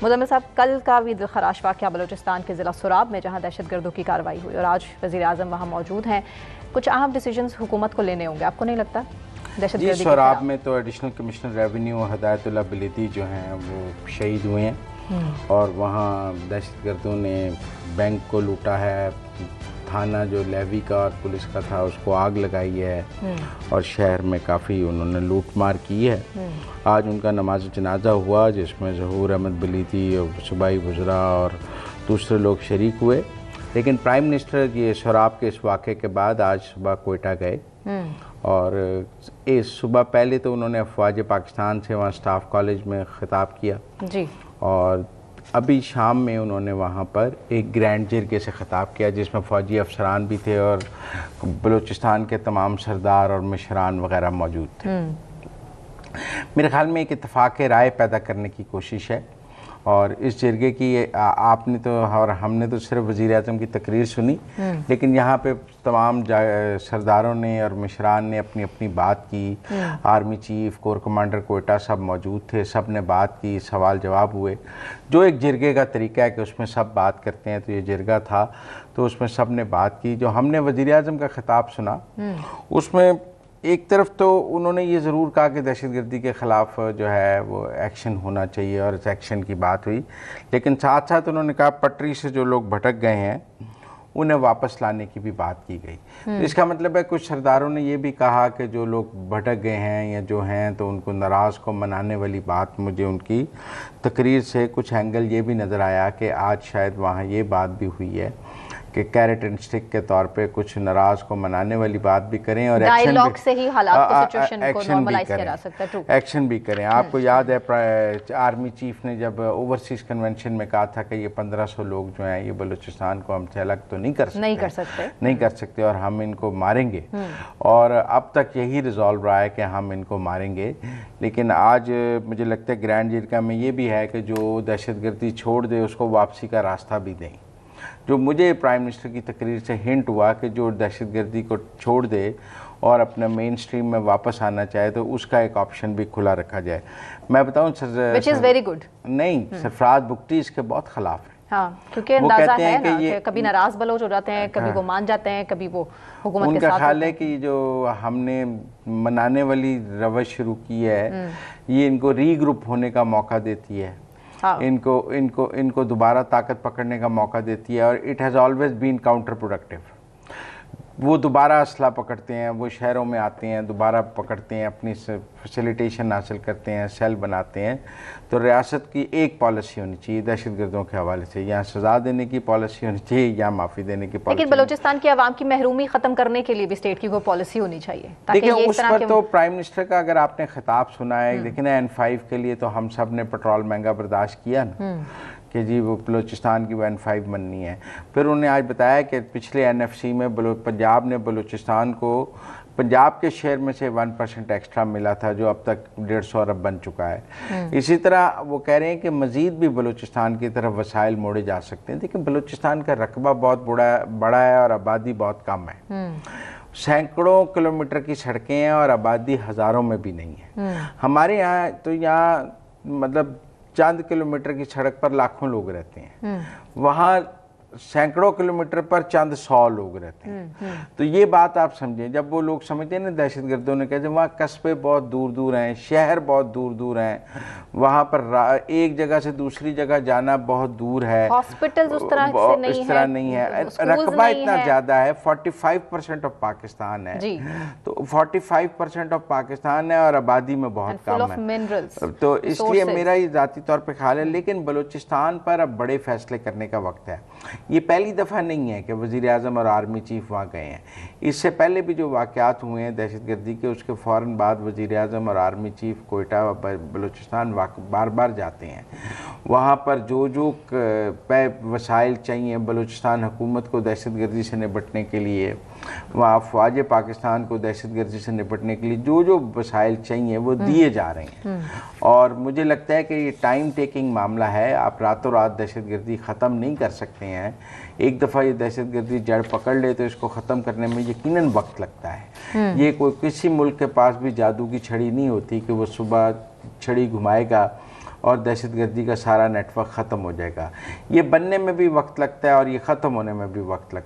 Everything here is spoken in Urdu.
مزمل صاحب، کل کا بھی دلخراش واقعہ بلوچستان کے ضلع سراب میں جہاں دہشت گردوں کی کارروائی ہوئی اور آج وزیر اعظم وہاں موجود ہیں، کچھ اہم ڈیسیجنز حکومت کو لینے ہوں گے، آپ کو نہیں لگتا؟ دہشت گردی سراب میں تو ایڈیشنل کمشنر ریونیو ہدایت اللہ بلیتی جو ہیں وہ شہید ہوئے ہیں اور وہاں دہشت گردوں نے بینک کو لوٹا ہے، تھانہ جو لیوی کا اور پولیس کا تھا اس کو آگ لگائی ہے اور شہر میں کافی انہوں نے لوٹ مار کی ہے۔ آج ان کا نماز جنازہ ہوا جس میں ظہور احمد بلیتی اور صوبائی وزراء اور دوسرے لوگ شریک ہوئے، لیکن پرائم منسٹر یہ سراب کے اس واقعے کے بعد آج صبح کوئٹہ گئے اور اس صبح پہلے تو انہوں نے افواج پاکستان سے وہاں سٹاف کالج میں خطاب کیا اور ابھی شام میں انہوں نے وہاں پر ایک گرینڈ جرگے سے خطاب کیا جس میں فوجی افسران بھی تھے اور بلوچستان کے تمام سردار اور مشران وغیرہ موجود تھے۔ میرے خیال میں ایک اتفاق رائے پیدا کرنے کی کوشش ہے اور اس جرگے کی آپ نے تو اور ہم نے تو صرف وزیر اعظم کی تقریر سنی، لیکن یہاں پہ تمام سرداروں نے اور مشران نے اپنی اپنی بات کی، army chief, corps commander Quetta سب موجود تھے، سب نے بات کی، سوال جواب ہوئے۔ جو ایک جرگے کا طریقہ ہے کہ اس میں سب بات کرتے ہیں، تو یہ جرگہ تھا تو اس میں سب نے بات کی۔ جو ہم نے وزیر اعظم کا خطاب سنا اس میں ایک طرف تو انہوں نے یہ ضرور کہا کہ دہشت گردی کے خلاف جو ہے وہ ایکشن ہونا چاہیے اور اس ایکشن کی بات ہوئی، لیکن ساتھ ساتھ انہوں نے کہا پٹری سے جو لوگ بھٹک گئے ہیں انہیں واپس لانے کی بھی بات کی گئی۔ تو اس کا مطلب ہے کچھ سرداروں نے یہ بھی کہا کہ جو لوگ بھٹک گئے ہیں یا جو ہیں تو ان کو ناراض کو منانے والی بات مجھے ان کی تقریر سے کچھ اینگل یہ بھی نظر آیا کہ آج شاید وہاں یہ بات بھی ہوئی ہے کہ کیرٹ اینڈ سٹک کے طور پہ کچھ ناراض کو منانے والی بات بھی کریں اور ڈائیلاگ سے ہی حالات کو سچویشن کو نارملائز کیا جا سکتا ہے، ایکشن بھی کریں۔ آپ کو یاد ہے آرمی چیف نے جب اوورسیز کنونشن میں کہا تھا کہ یہ 1500 لوگ جو ہیں یہ بلوچستان کو ہم سے الگ تو نہیں کر سکتے اور ہم ان کو ماریں گے، اور اب تک یہی ریزالو رہا ہے کہ ہم ان کو ماریں گے۔ لیکن آج مجھے لگتا ہے گرینڈ جرگہ میں یہ بھی ہے کہ جو دہشت گردی چھوڑ دے اس کو واپسی کا راستہ بھی دیں۔ جو مجھے پرائم منسٹر کی تقریر سے ہنٹ ہوا کہ جو دہشت گردی کو چھوڑ دے اور اپنا مین سٹریم میں واپس آنا چاہے تو اس کا ایک آپشن بھی کھلا رکھا جائے۔ میں بتاؤں which is very good. نہیں، سرفراز بگٹی اس کے بہت خلاف ہیں۔ ہاں، کیونکہ اندازہ ہے نا کہ کبھی ناراض بلوچ ہو جاتے ہیں، کبھی وہ مان جاتے ہیں، کبھی وہ حکومت کے ساتھ۔ ان کا خیال ہے کہ جو ہم نے منانے والی روش شروع کی ہے یہ ان کو ری گروپ ہونے کا موقع دیتی ہے، ان کو دوبارہ طاقت پکڑنے کا موقع دیتی ہے اور it has always been counter productive. وہ دوبارہ اسلحہ پکڑتے ہیں، وہ شہروں میں آتے ہیں، دوبارہ پکڑتے ہیں، اپنی فیسیلیٹیشن حاصل کرتے ہیں، سیل بناتے ہیں۔ تو ریاست کی ایک پالیسی ہونی چاہیے دہشت گردوں کے حوالے سے، یا سزا دینے کی پالیسی ہونی چاہیے یا معافی دینے کی پالیسی۔ لیکن بلوچستان کی عوام کی محرومی ختم کرنے کے لیے بھی اسٹیٹ کی کوئی پالیسی ہونی چاہیے۔ دیکھیں اس پر تو پرائم منسٹر کا اگر آپ نے خطاب سنا ہے، دیکھیں نا N5 کے لیے تو ہم سب نے پیٹرول مہنگا برداشت کیا نا کہ جی وہ بلوچستان کی وہ N5 بننی ہے۔ پھر انہوں نے آج بتایا کہ پچھلے NFC میں پنجاب نے بلوچستان کو پنجاب کے شیئر میں سے 1% ایکسٹرا ملا تھا جو اب تک 150 ارب بن چکا ہے۔ اسی طرح وہ کہہ رہے ہیں کہ مزید بھی بلوچستان کی طرف وسائل موڑے جا سکتے ہیں۔ دیکھیں بلوچستان کا رقبہ بہت بڑا ہے اور آبادی بہت کم ہے، سینکڑوں کلومیٹر کی سڑکیں ہیں اور آبادی ہزاروں میں بھی نہیں ہے۔ ہمارے یہاں تو یہاں مطلب چند کلومیٹر کی سڑک پر لاکھوں لوگ رہتے ہیں، وہاں سینکڑوں کلومیٹر پر چند 100 لوگ رہتے ہیں۔ تو یہ بات آپ سمجھیں، جب وہ لوگ سمجھتے ہیں نا دہشت گردوں نے کہتے ہیں وہاں قصبے بہت دور دور ہیں، شہر بہت دور دور ہیں، وہاں پر ایک جگہ سے دوسری جگہ جانا بہت دور ہے، ہاسپٹلز اس طرح نہیں ہے، رقبہ اتنا زیادہ ہے، 45% آف پاکستان ہے، تو 45% آف پاکستان ہے اور آبادی میں بہت کم ہے۔ تو اس لیے میرا یہ ذاتی طور پہ خیال ہے، لیکن بلوچستان پر اب بڑے فیصلے کرنے کا وقت ہے۔ یہ پہلی دفعہ نہیں ہے کہ وزیر اعظم اور آرمی چیف وہاں گئے ہیں، اس سے پہلے بھی جو واقعات ہوئے ہیں دہشت گردی کے اس کے فوراً بعد وزیر اعظم اور آرمی چیف کوئٹہ بلوچستان بار بار جاتے ہیں۔ وہاں پر جو وسائل چاہیے بلوچستان حکومت کو دہشت گردی سے نپٹنے کے لیے، وہاں افواج پاکستان کو دہشت گردی سے نپٹنے کے لیے جو وسائل چاہیے وہ دیے جا رہے ہیں، اور مجھے لگتا ہے کہ یہ ٹائم ٹیکنگ معاملہ ہے۔ آپ راتوں رات دہشت گردی ختم نہیں کر سکتے ہیں، ایک دفعہ یہ دہشت گردی جڑ پکڑ لے تو اس کو ختم کرنے میں یقیناً وقت لگتا ہے۔ یہ کسی ملک کے پاس بھی جادو کی چھڑی نہیں ہوتی کہ وہ صبح چھڑی گھمائے گا اور دہشت گردی کا سارا نیٹ ورک ختم ہو جائے گا. یہ بننے میں بھی وقت لگتا ہے اور یہ ختم ہونے میں بھی وقت لگتا ہے.